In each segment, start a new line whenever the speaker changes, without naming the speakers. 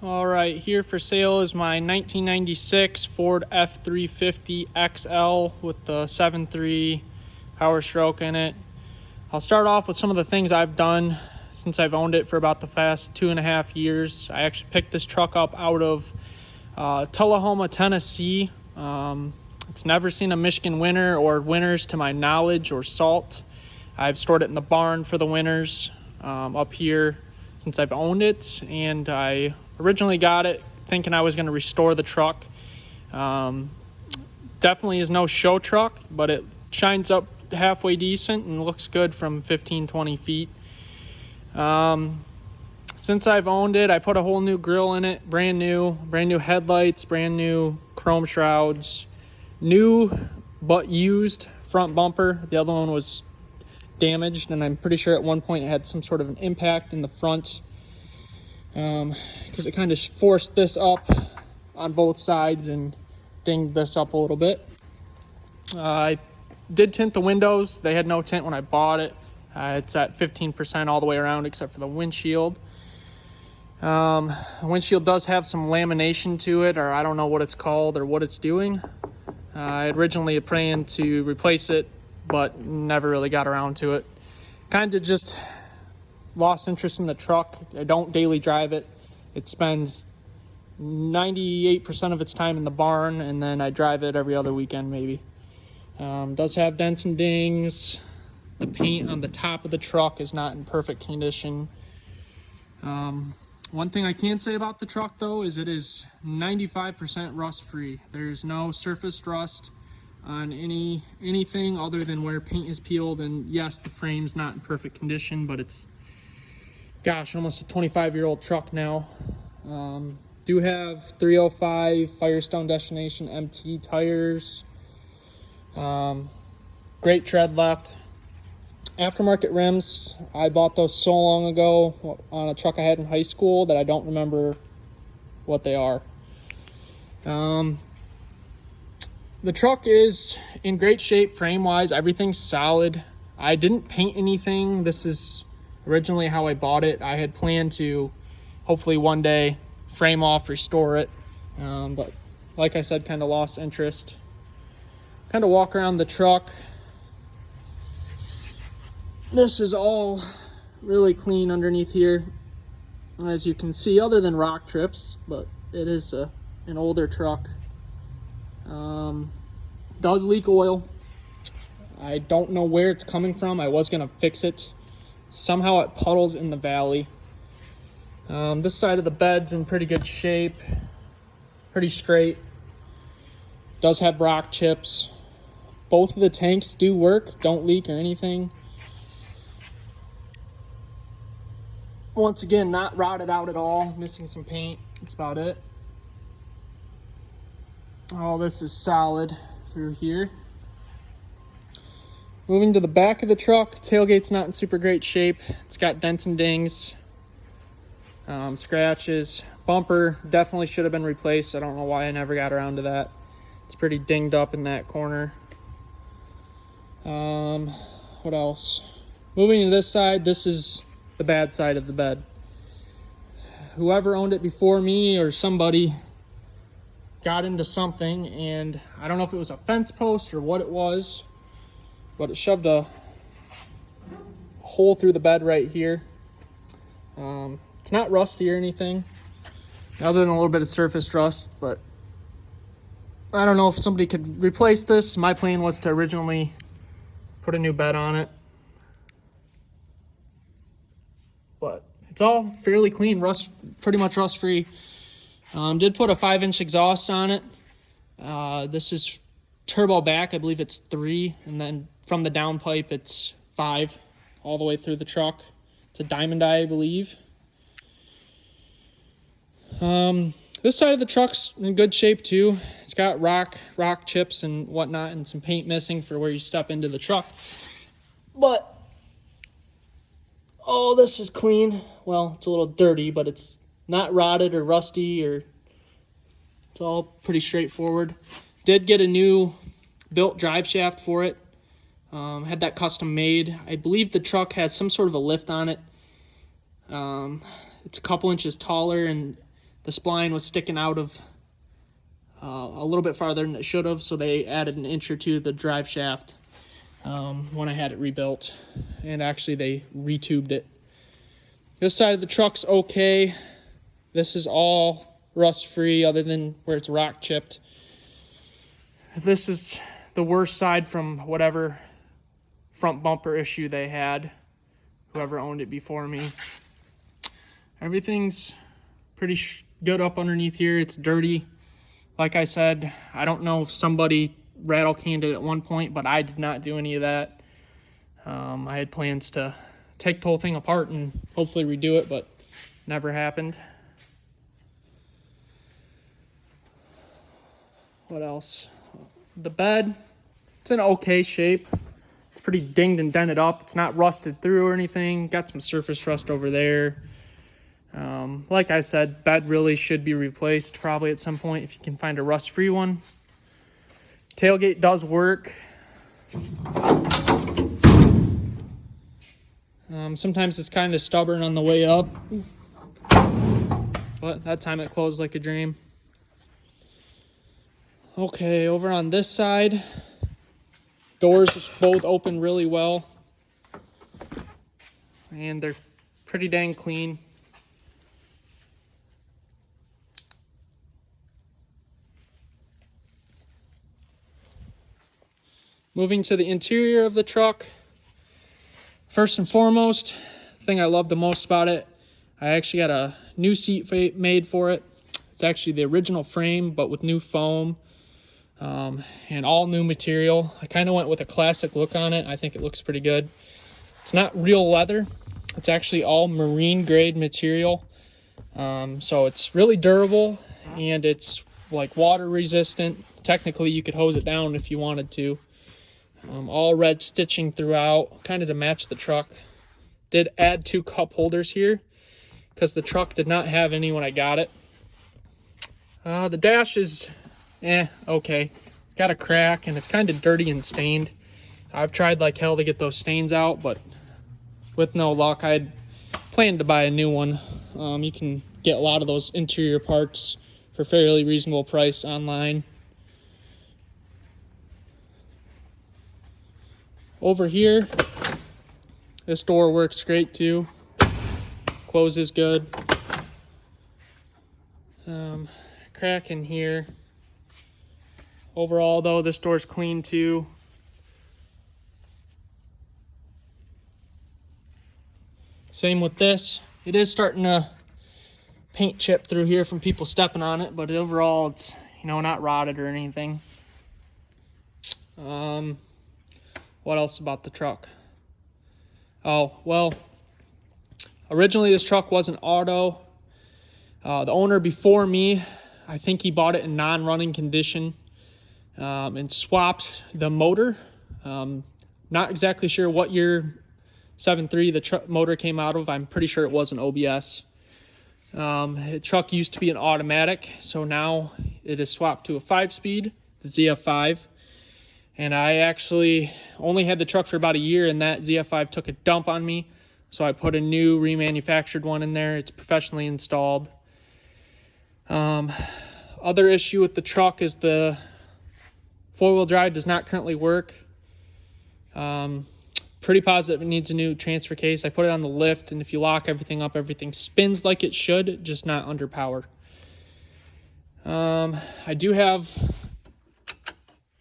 All right, here for sale is my 1996 Ford F-350 XL with the 7.3 power stroke in it. I'll start off with some of the things I've done since I've owned it for about the past 2.5 years. I actually picked this truck up out of Tullahoma, Tennessee. It's never seen a Michigan winter or winters to my knowledge or salt. I've stored it in the barn for the winters up here since I've owned it, and I originally got it thinking I was going to restore the truck. Definitely is no show truck, but it shines up halfway decent and looks good from 15-20 feet. Since I've owned it, I put a whole new grill in it, brand new headlights, brand new chrome shrouds, new but used front bumper. The other one was damaged, and I'm pretty sure at one point it had some sort of an impact in the front, because it kind of forced this up on both sides and dinged this up a little bit. I did tint the windows. They had no tint when I bought it. It's at 15% all the way around except for the windshield. The windshield does have some lamination to it, or I don't know what it's called or what it's doing. I originally planned to replace it, but never really got around to it. Kind of just lost interest in the truck. I don't daily drive it. It spends 98% of its time in the barn, and then I drive it every other weekend maybe. Does have dents and dings. The paint on the top of the truck is not in perfect condition. One thing I can say about the truck though is it is 95% rust free. There's no surface rust on anything other than where paint is peeled. And yes, the frame's not in perfect condition, but it's, gosh, almost a 25-year-old truck now. Do have 305 Firestone Destination MT tires. Great tread left. Aftermarket rims, I bought those so long ago on a truck I had in high school that I don't remember what they are. The truck is in great shape frame-wise. Everything's solid. I didn't paint anything. This is originally how I bought it. I had planned to hopefully one day frame off, restore it. But like I said, kind of lost interest. Kind of walk around the truck. This is all really clean underneath here, as you can see, other than rock trips, but it is an older truck. Does leak oil. I don't know where it's coming from. I was gonna fix it. Somehow it puddles in the valley. This side of the bed's in pretty good shape, pretty straight. Does have rock chips. Both of the tanks do work, don't leak or anything. Once again, not rotted out at all, missing some paint. That's about it. All this is solid through here. Moving to the back of the truck, tailgate's not in super great shape. It's got dents and dings, scratches. Bumper definitely should have been replaced. I don't know why I never got around to that. It's pretty dinged up in that corner. What else? Moving to this side, this is the bad side of the bed. Whoever owned it before me or somebody got into something, and I don't know if it was a fence post or what it was, but it shoved a hole through the bed right here. It's not rusty or anything other than a little bit of surface rust, but I don't know if somebody could replace this. My plan was to originally put a new bed on it, but it's all fairly clean, pretty much rust free. Did put a 5-inch exhaust on it. This is turbo back. I believe it's 3, and then from the downpipe it's 5 all the way through the truck. It's a diamond eye, I believe. This side of the truck's in good shape too. It's got rock chips and whatnot, and some paint missing for where you step into the truck. But all this is clean. Well, it's a little dirty, but it's not rotted or rusty, or it's all pretty straightforward. Did get a new built drive shaft for it. Had that custom made. I believe the truck has some sort of a lift on it. It's a couple inches taller, and the spline was sticking out of a little bit farther than it should have, so they added an inch or two to the drive shaft when I had it rebuilt, and actually they retubed it. This side of the truck's okay. This is all rust-free other than where it's rock chipped. This is the worst side from whatever front bumper issue they had, whoever owned it before me. Everything's pretty good up underneath here. It's dirty. Like I said, I don't know if somebody rattle canned it at one point, but I did not do any of that. I had plans to take the whole thing apart and hopefully redo it, but never happened. What else? The bed, it's in okay shape. It's pretty dinged and dented up. It's not rusted through or anything. Got some surface rust over there. Like I said, bed really should be replaced probably at some point if you can find a rust-free one. Tailgate does work. Sometimes it's kind of stubborn on the way up, but that time it closed like a dream. Okay, over on this side, doors both open really well, and they're pretty dang clean. Moving to the interior of the truck, first and foremost, the thing I love the most about it, I actually got a new seat made for it. It's actually the original frame, but with new foam. And all new material. I kind of went with a classic look on it. I think it looks pretty good. It's not real leather. It's actually all marine grade material. So it's really durable and it's like water resistant. Technically you could hose it down if you wanted to. All red stitching throughout, kind of to match the truck. Did add 2 cup holders here because the truck did not have any when I got it. The dash is okay. It's got a crack and it's kind of dirty and stained. I've tried like hell to get those stains out, but with no luck. I had planned to buy a new one. You can get a lot of those interior parts for fairly reasonable price online. Over here, this door works great too. Closes good. Crack in here. Overall though, this door's clean too. Same with this. It is starting to paint chip through here from people stepping on it, but overall it's, not rotted or anything. What else about the truck? Oh, well, originally this truck wasn't auto. The owner before me, I think he bought it in non-running condition and swapped the motor. Not exactly sure what year 7.3 the motor came out of. I'm pretty sure it was an OBS. The truck used to be an automatic, so now it is swapped to a 5-speed, the ZF5. And I actually only had the truck for about a year, and that ZF5 took a dump on me. So I put a new remanufactured one in there. It's professionally installed. Other issue with the truck is the 4-wheel drive does not currently work. Pretty positive it needs a new transfer case. I put it on the lift, and if you lock everything up, everything spins like it should, just not under power. I do have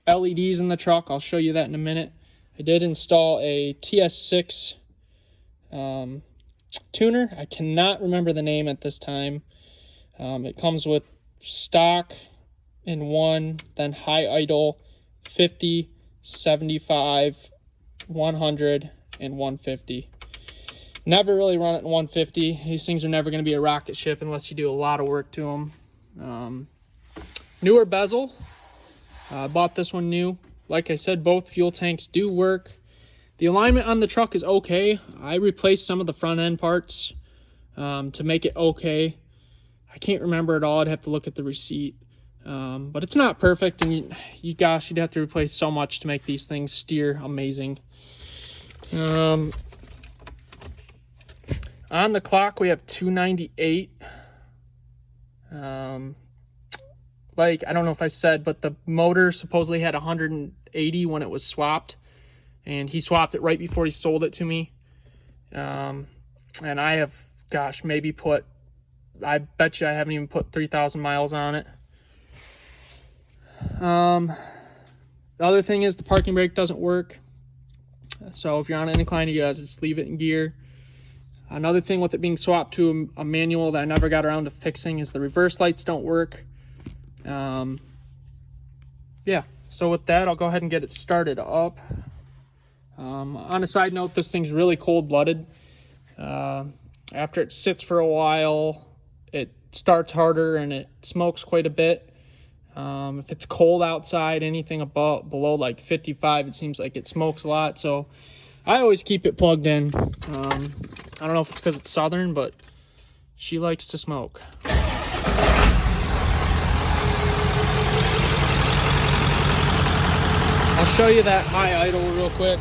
LEDs in the truck. I'll show you that in a minute. I did install a TS6 tuner. I cannot remember the name at this time. It comes with stock in one, then high idle, 50, 75, 100, and 150. Never really run it in 150. These things are never going to be a rocket ship unless you do a lot of work to them. Newer bezel. I bought this one new. Like I said, both fuel tanks do work. The alignment on the truck is okay. I replaced some of the front end parts to make it okay. I can't remember it all. I'd have to look at the receipt. But it's not perfect, and you'd have to replace so much to make these things steer amazing. On the clock, we have 298. Like, I don't know if I said, but the motor supposedly had 180 when it was swapped, and he swapped it right before he sold it to me. And I have, gosh, maybe put, I bet you I haven't even put 3,000 miles on it. The other thing is the parking brake doesn't work. So if you're on an incline, you guys just leave it in gear. Another thing with it being swapped to a manual that I never got around to fixing is the reverse lights don't work. Yeah, so with that, I'll go ahead and get it started up. On a side note, this thing's really cold-blooded. After it sits for a while, it starts harder and it smokes quite a bit. If it's cold outside, anything below like 55, it seems like it smokes a lot. So I always keep it plugged in. I don't know if it's because it's southern, but she likes to smoke. I'll show you that high idle real quick.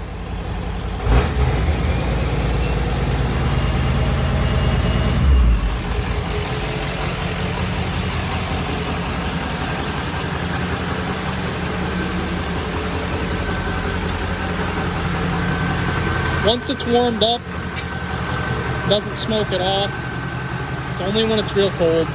Once it's warmed up, it doesn't smoke at all. It's only when it's real cold.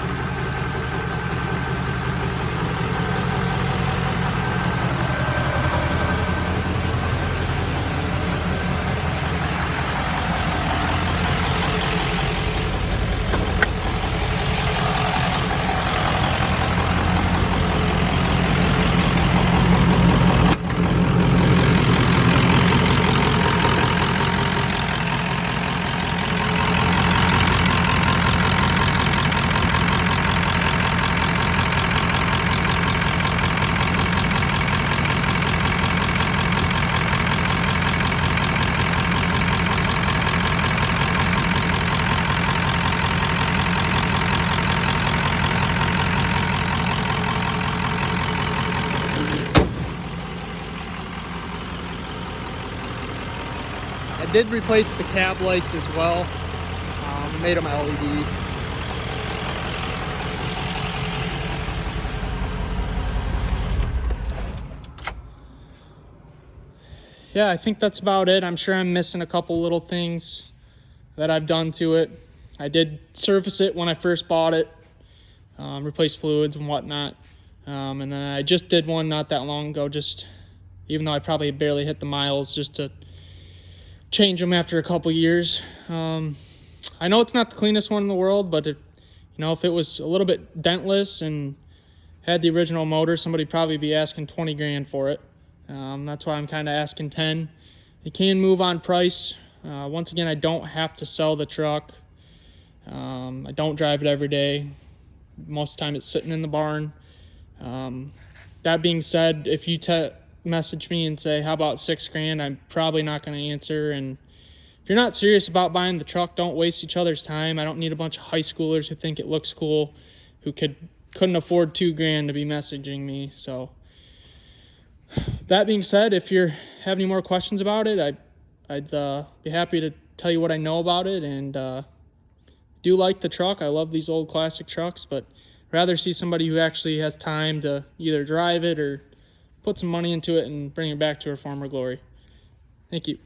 I did replace the cab lights as well. Made them LED. Yeah, I think that's about it. I'm sure I'm missing a couple little things that I've done to it. I did service it when I first bought it, replace fluids and whatnot. And then I just did one not that long ago, just even though I probably barely hit the miles, just to change them after a couple years. I know it's not the cleanest one in the world, but if it was a little bit dentless and had the original motor, somebody'd probably be asking 20 grand for it. That's why I'm kind of asking 10. You can move on price. Once again, I don't have to sell the truck. I don't drive it every day. Most of the time it's sitting in the barn. That being said, if you message me and say, how about 6 grand, I'm probably not going to answer. And if you're not serious about buying the truck, don't waste each other's time. I don't need a bunch of high schoolers who think it looks cool, who couldn't afford 2 grand to be messaging me. So that being said, if you have any more questions about it, I'd be happy to tell you what I know about it. And do like the truck. I love these old classic trucks, but rather see somebody who actually has time to either drive it or put some money into it and bring it back to her former glory. Thank you.